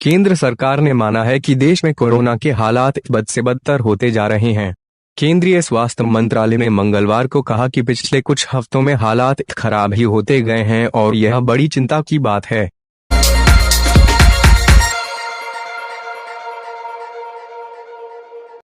केंद्र सरकार ने माना है कि देश में कोरोना के हालात बद से बदतर होते जा रहे हैं। केंद्रीय स्वास्थ्य मंत्रालय ने मंगलवार को कहा कि पिछले कुछ हफ्तों में हालात खराब ही होते गए हैं और यह बड़ी चिंता की बात है।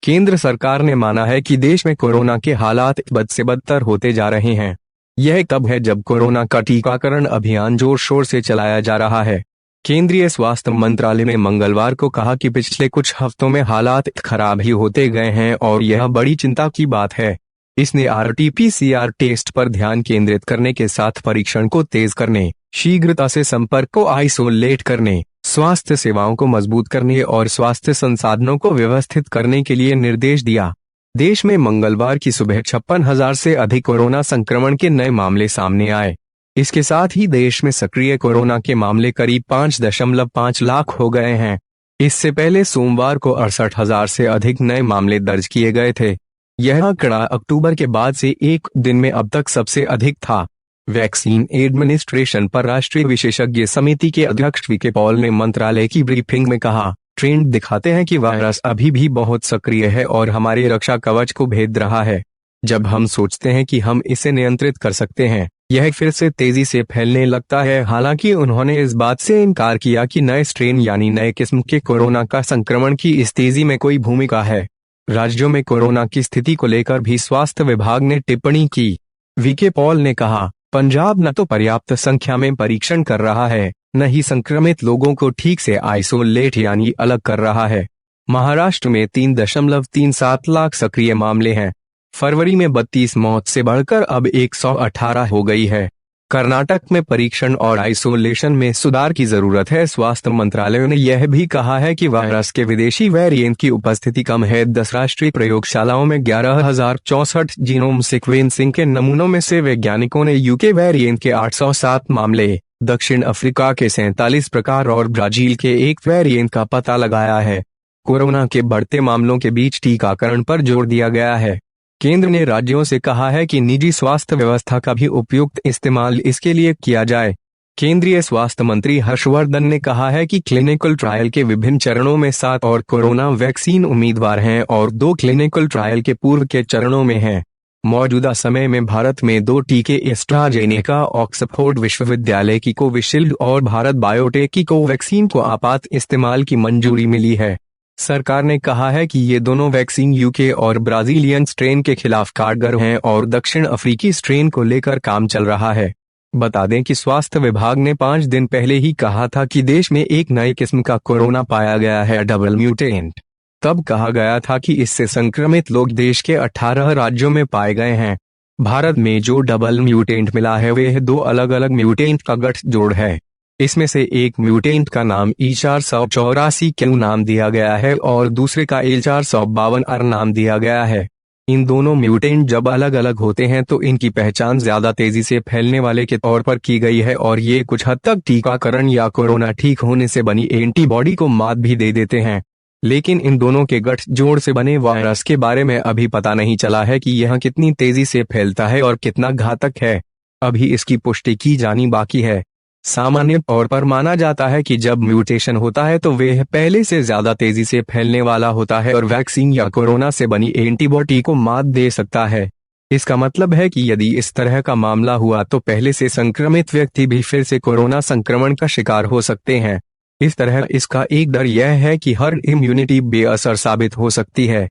केंद्र सरकार ने माना है कि देश में कोरोना के हालात बद से बदतर होते जा रहे हैं। यह तब है जब कोरोना का टीकाकरण अभियान जोर शोर से चलाया जा रहा है। केंद्रीय स्वास्थ्य मंत्रालय ने मंगलवार को कहा कि पिछले कुछ हफ्तों में हालात खराब ही होते गए हैं और यह बड़ी चिंता की बात है। इसने आरटी-पीसीआर टेस्ट पर ध्यान केंद्रित करने के साथ परीक्षण को तेज करने, शीघ्रता से संपर्क को आइसोलेट करने, स्वास्थ्य सेवाओं को मजबूत करने और स्वास्थ्य संसाधनों को व्यवस्थित करने के लिए निर्देश दिया। देश में मंगलवार की सुबह 56,000 से अधिक कोरोना संक्रमण के नए मामले सामने आए। इसके साथ ही देश में सक्रिय कोरोना के मामले करीब 5.5 लाख हो गए हैं। इससे पहले सोमवार को 68,000 से अधिक नए मामले दर्ज किए गए थे। यह आंकड़ा अक्टूबर के बाद से एक दिन में अब तक सबसे अधिक था। वैक्सीन एडमिनिस्ट्रेशन पर राष्ट्रीय विशेषज्ञ समिति के अध्यक्ष वीके पॉल ने मंत्रालय की ब्रीफिंग में कहा, ट्रेंड दिखाते हैं कि वायरस अभी भी बहुत सक्रिय है और हमारे रक्षा कवच को भेद रहा है। जब हम सोचते हैं कि हम इसे नियंत्रित कर सकते हैं, यह फिर से तेजी से फैलने लगता है। हालांकि उन्होंने इस बात से इनकार किया कि नए स्ट्रेन यानी नए किस्म के कोरोना का संक्रमण की इस तेजी में कोई भूमिका है। राज्यों में कोरोना की स्थिति को लेकर भी स्वास्थ्य विभाग ने टिप्पणी की। वीके पॉल ने कहा, पंजाब न तो पर्याप्त संख्या में परीक्षण कर रहा है, न ही संक्रमित लोगों को ठीक से आइसोलेट यानी अलग कर रहा है। महाराष्ट्र में 3.37 लाख सक्रिय मामले हैं। फरवरी में 32 मौत से बढ़कर अब 118 हो गई है। कर्नाटक में परीक्षण और आइसोलेशन में सुधार की जरूरत है। स्वास्थ्य मंत्रालय ने यह भी कहा है कि वायरस के विदेशी वेरिएंट की उपस्थिति कम है। 10 राष्ट्रीय प्रयोगशालाओं में 11,064 जीनोम सीक्वेंसिंग के नमूनों में से वैज्ञानिकों ने यूके वेरिएंट के 807 मामले, दक्षिण अफ्रीका के 47 प्रकार और ब्राजील के एक वेरिएंट का पता लगाया है। कोरोना के बढ़ते मामलों के बीच टीकाकरण पर जोर दिया गया है। केंद्र ने राज्यों से कहा है कि निजी स्वास्थ्य व्यवस्था का भी उपयुक्त इस्तेमाल इसके लिए किया जाए। केंद्रीय स्वास्थ्य मंत्री हर्षवर्धन ने कहा है कि क्लिनिकल ट्रायल के विभिन्न चरणों में 7 और कोरोना वैक्सीन उम्मीदवार हैं और 2 क्लिनिकल ट्रायल के पूर्व के चरणों में हैं। मौजूदा समय में भारत में 2 टीके एस्ट्राजेनेका ऑक्सफोर्ड विश्वविद्यालय की कोविशील्ड और भारत बायोटेक की कोवैक्सीन को आपात इस्तेमाल की मंजूरी मिली है। सरकार ने कहा है कि ये दोनों वैक्सीन यूके और ब्राजीलियन स्ट्रेन के खिलाफ कारगर हैं और दक्षिण अफ्रीकी स्ट्रेन को लेकर काम चल रहा है। बता दें कि स्वास्थ्य विभाग ने 5 दिन पहले ही कहा था कि देश में एक नई किस्म का कोरोना पाया गया है, डबल म्यूटेंट। तब कहा गया था कि इससे संक्रमित लोग देश के 18 राज्यों में पाए गए हैं। भारत में जो डबल म्यूटेंट मिला है वह 2 अलग अलग म्यूटेंट का गठजोड़ है। इसमें से एक म्यूटेंट का नाम E484Q नाम दिया गया है और दूसरे का L452R नाम दिया गया है। इन दोनों म्यूटेंट जब अलग अलग होते हैं तो इनकी पहचान ज्यादा तेजी से फैलने वाले के तौर पर की गई है और ये कुछ हद तक टीकाकरण या कोरोना ठीक होने से बनी एंटीबॉडी को मात भी दे देते हैं। लेकिन इन दोनों के गठजोड़ से बने वायरस के बारे में अभी पता नहीं चला है कि यह कितनी तेजी से फैलता है और कितना घातक है। अभी इसकी पुष्टि की जानी बाकी है। सामान्य तौर पर माना जाता है कि जब म्यूटेशन होता है तो वह पहले से ज्यादा तेजी से फैलने वाला होता है और वैक्सीन या कोरोना से बनी एंटीबॉडी को मात दे सकता है। इसका मतलब है कि यदि इस तरह का मामला हुआ तो पहले से संक्रमित व्यक्ति भी फिर से कोरोना संक्रमण का शिकार हो सकते हैं। इस तरह इसका एक डर यह है कि हर्ड इम्यूनिटी बेअसर साबित हो सकती है।